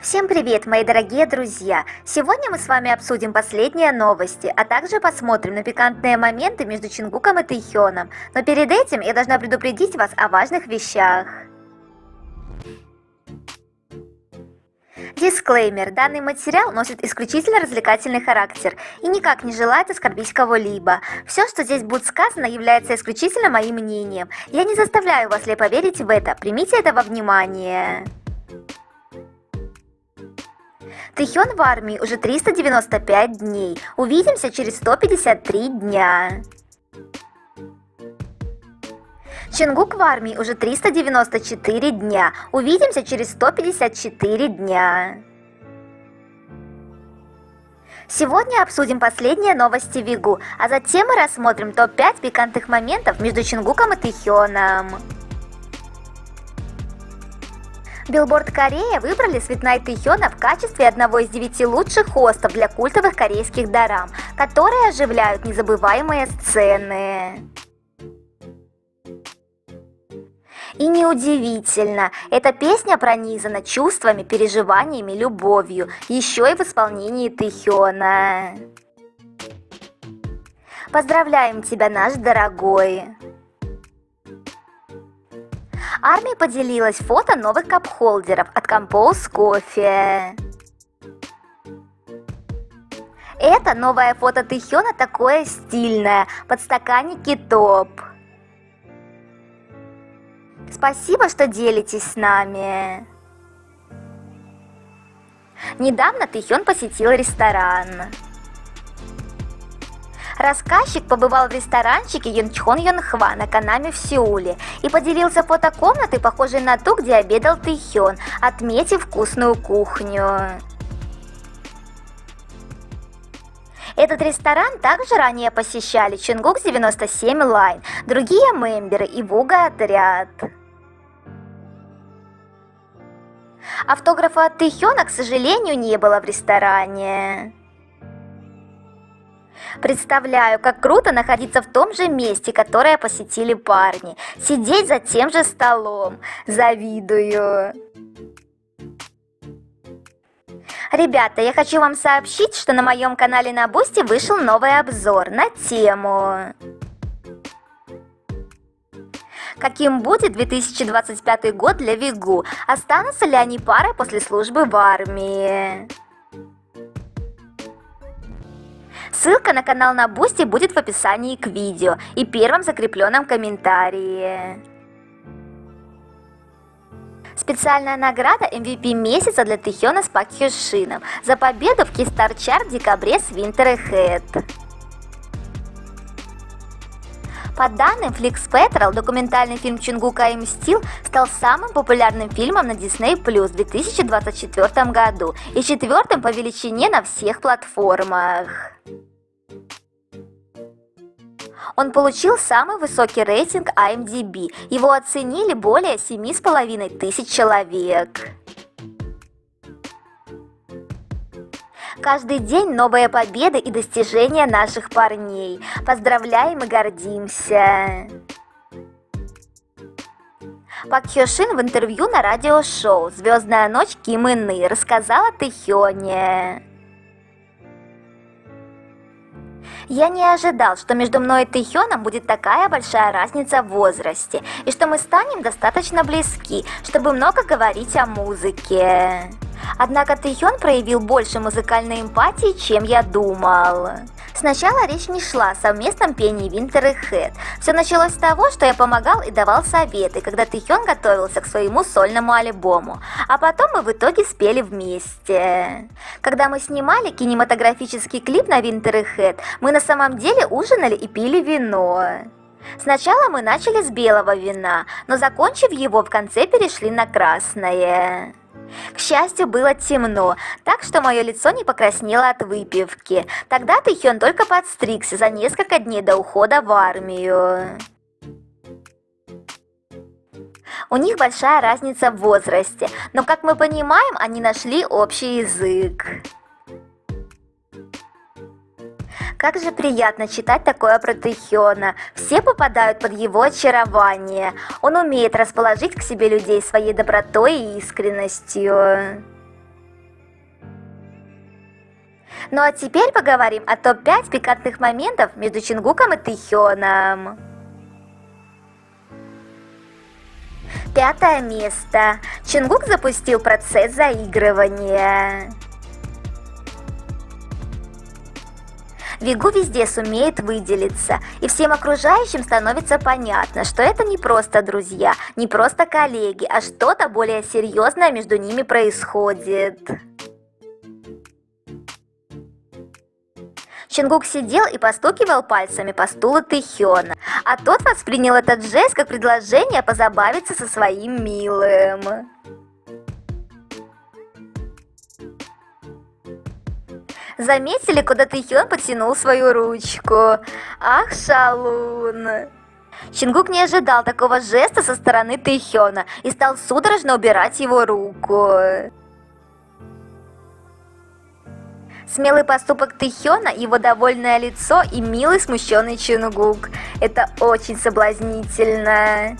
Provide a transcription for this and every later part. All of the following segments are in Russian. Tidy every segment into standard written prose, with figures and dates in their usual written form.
Всем привет, мои дорогие друзья! Сегодня мы с вами обсудим последние новости, а также посмотрим на пикантные моменты между Чингуком и Тэйхёном. Но перед этим я должна предупредить вас о важных вещах. Дисклеймер. Данный материал носит исключительно развлекательный характер и никак не желает оскорбить кого-либо. Все, что здесь будет сказано, является исключительно моим мнением. Я не заставляю вас ли поверить в это, примите это во внимание. Тэйхён в армии уже 395 дней. Увидимся через 153 дня. Чингук в армии уже 394 дня. Увидимся через 154 дня. Сегодня обсудим последние новости Вигу, а затем мы рассмотрим топ-5 пикантных моментов между Чингуком и Тэйхёном. Billboard Корея выбрали Светнай Тэйхёна в качестве одного из 9 лучших хостов для культовых корейских дорам, которые оживляют незабываемые сцены. И неудивительно, эта песня пронизана чувствами, переживаниями, любовью, еще и в исполнении Тэйхёна. Поздравляем тебя, наш дорогой! Армия поделилась фото новых кап-холдеров от Compose Coffee. Это новое фото Тэйхёна такое стильное, подстаканники топ. Спасибо, что делитесь с нами. Недавно Тэйхён посетил ресторан. Рассказчик побывал в ресторанчике Йончхон Йонхва на Канаме в Сеуле и поделился фотокомнатой, похожей на ту, где обедал Тэйхён, отметив вкусную кухню. Этот ресторан также ранее посещали Чонгук 97 Line, другие мемберы и Вуга отряд. Автографа от Тэйхёна, к сожалению, не было в ресторане. Представляю, как круто находиться в том же месте, которое посетили парни. Сидеть за тем же столом. Завидую. Ребята, я хочу вам сообщить, что на моем канале на Бусти вышел новый обзор на тему «Каким будет 2025 год для Вигу? Останутся ли они парой после службы в армии?» Ссылка на канал на Бусти будет в описании к видео и первом закрепленном комментарии. Специальная награда MVP месяца для Тэйхёна с Пак Хё Шином за победу в K-Star Chart в декабре с Winter Ahead. По данным Flix Petrol, документальный фильм Чонгука и Мстил стал самым популярным фильмом на Disney Plus в 2024 году и четвертым по величине на всех платформах. Он получил самый высокий рейтинг IMDb, его оценили более 7500 человек. Каждый день новые победы и достижения наших парней. Поздравляем и гордимся. Пак Хё Шин в интервью на радиошоу «Звездная ночь» Ким Ин Ы рассказала о Тэйхёне. Я не ожидал, что между мной и Тэйхёном будет такая большая разница в возрасте, и что мы станем достаточно близки, чтобы много говорить о музыке. Однако Тэйхён проявил больше музыкальной эмпатии, чем я думал. Сначала речь не шла о совместном пении Winter Ahead. Все началось с того, что я помогал и давал советы, когда Тэйхён готовился к своему сольному альбому. А потом мы в итоге спели вместе. Когда мы снимали кинематографический клип на Winter Ahead, мы на самом деле ужинали и пили вино. Сначала мы начали с белого вина, но закончив его, в конце перешли на красное. К счастью, было темно, так что мое лицо не покраснело от выпивки. Тогда Тэйхён только подстригся за несколько дней до ухода в армию. У них большая разница в возрасте, но, как мы понимаем, они нашли общий язык. Как же приятно читать такое про Тэйхёна. Все попадают под его очарование. Он умеет расположить к себе людей своей добротой и искренностью. Ну а теперь поговорим о топ-5 пикантных моментов между Чингуком и Тэхёном. 5 место. Чингук запустил процесс заигрывания. Вигу везде сумеет выделиться, и всем окружающим становится понятно, что это не просто друзья, не просто коллеги, а что-то более серьезное между ними происходит. Чингук сидел и постукивал пальцами по стулу Тэхёна, а тот воспринял этот жест как предложение позабавиться со своим милым. Заметили, куда Тэхён потянул свою ручку? Ах, шалун! Чингук не ожидал такого жеста со стороны Тэхёна и стал судорожно убирать его руку. Смелый поступок Тэхёна, его довольное лицо и милый смущенный Чингук. Это очень соблазнительно.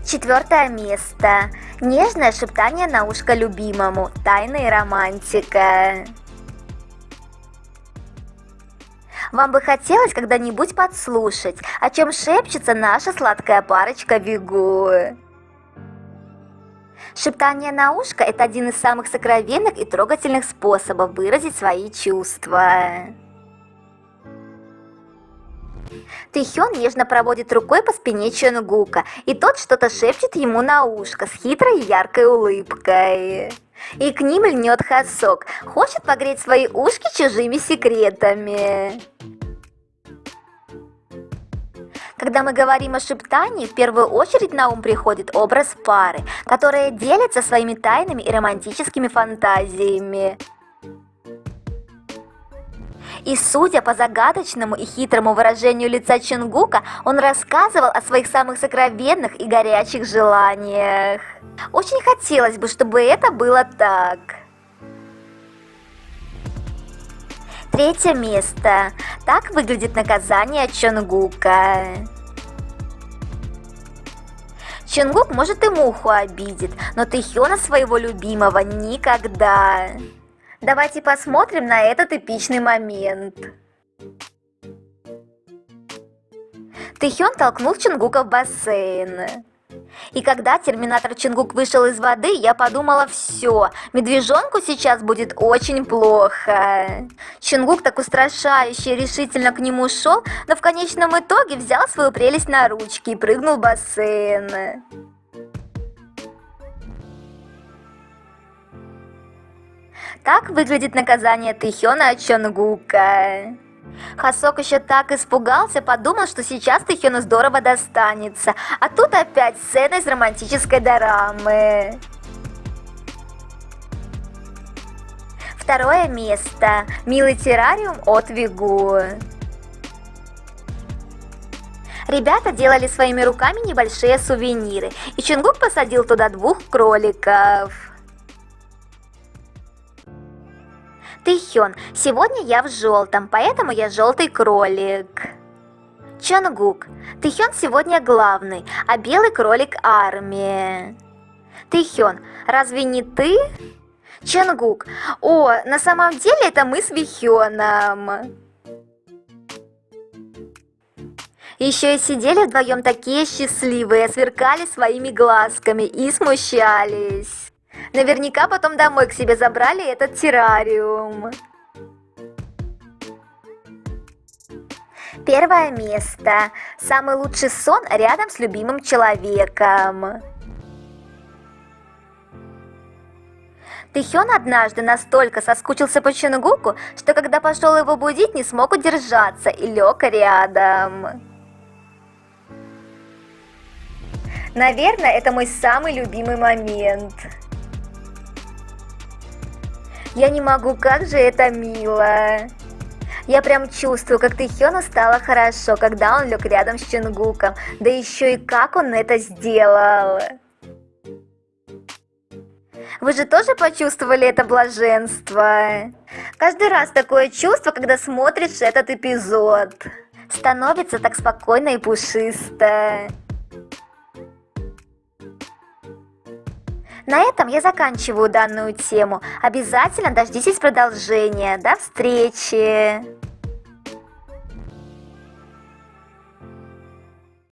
4 место. Нежное шептание на ушко любимому. Тайна и романтика. Вам бы хотелось когда-нибудь подслушать, о чем шепчется наша сладкая парочка Вигу? Шептание на ушко – это один из самых сокровенных и трогательных способов выразить свои чувства. Тэхён нежно проводит рукой по спине Чингука, и тот что-то шепчет ему на ушко с хитрой и яркой улыбкой. И к ним льнет Хасок, хочет погреть свои ушки чужими секретами. Когда мы говорим о шептании, в первую очередь на ум приходит образ пары, которая делится своими тайнами и романтическими фантазиями. И судя по загадочному и хитрому выражению лица Чингука, он рассказывал о своих самых сокровенных и горячих желаниях. Очень хотелось бы, чтобы это было так. 3 место. Так выглядит наказание от Чингука. Чингук, может, и муху обидит, но Тэхёна своего любимого никогда. Давайте посмотрим на этот эпичный момент. Тэхён толкнул Чингука в бассейн. И когда терминатор Чингук вышел из воды, я подумала: все, медвежонку сейчас будет очень плохо. Чингук так устрашающе и решительно к нему шел, но в конечном итоге взял свою прелесть на ручки и прыгнул в бассейн. Так выглядит наказание Тэхёна от Чингука. Хасок еще так испугался, подумал, что сейчас Тэхёну здорово достанется. А тут опять сцена из романтической дорамы. 2 место. Милый террариум от Вигу. Ребята делали своими руками небольшие сувениры, и Чингук посадил туда 2 кроликов. Тэхён, сегодня я в желтом, поэтому я желтый кролик. Чингук, Тэхён сегодня главный, а белый кролик армия. Тэхён, разве не ты? Чингук, о, на самом деле это мы с Вихёном. Еще и сидели вдвоем такие счастливые, сверкали своими глазками и смущались. Наверняка потом домой к себе забрали этот террариум. 1 место. Самый лучший сон рядом с любимым человеком. Тэхён однажды настолько соскучился по Чингуку, что когда пошел его будить, не смог удержаться и лег рядом. Наверное, это мой самый любимый момент. Я не могу, как же это мило. Я прям чувствую, как Тэхёну стало хорошо, когда он лег рядом с Чингуком. Да еще и как он это сделал. Вы же тоже почувствовали это блаженство? Каждый раз такое чувство, когда смотришь этот эпизод. Становится так спокойно и пушисто. На этом я заканчиваю данную тему. Обязательно дождитесь продолжения. До встречи!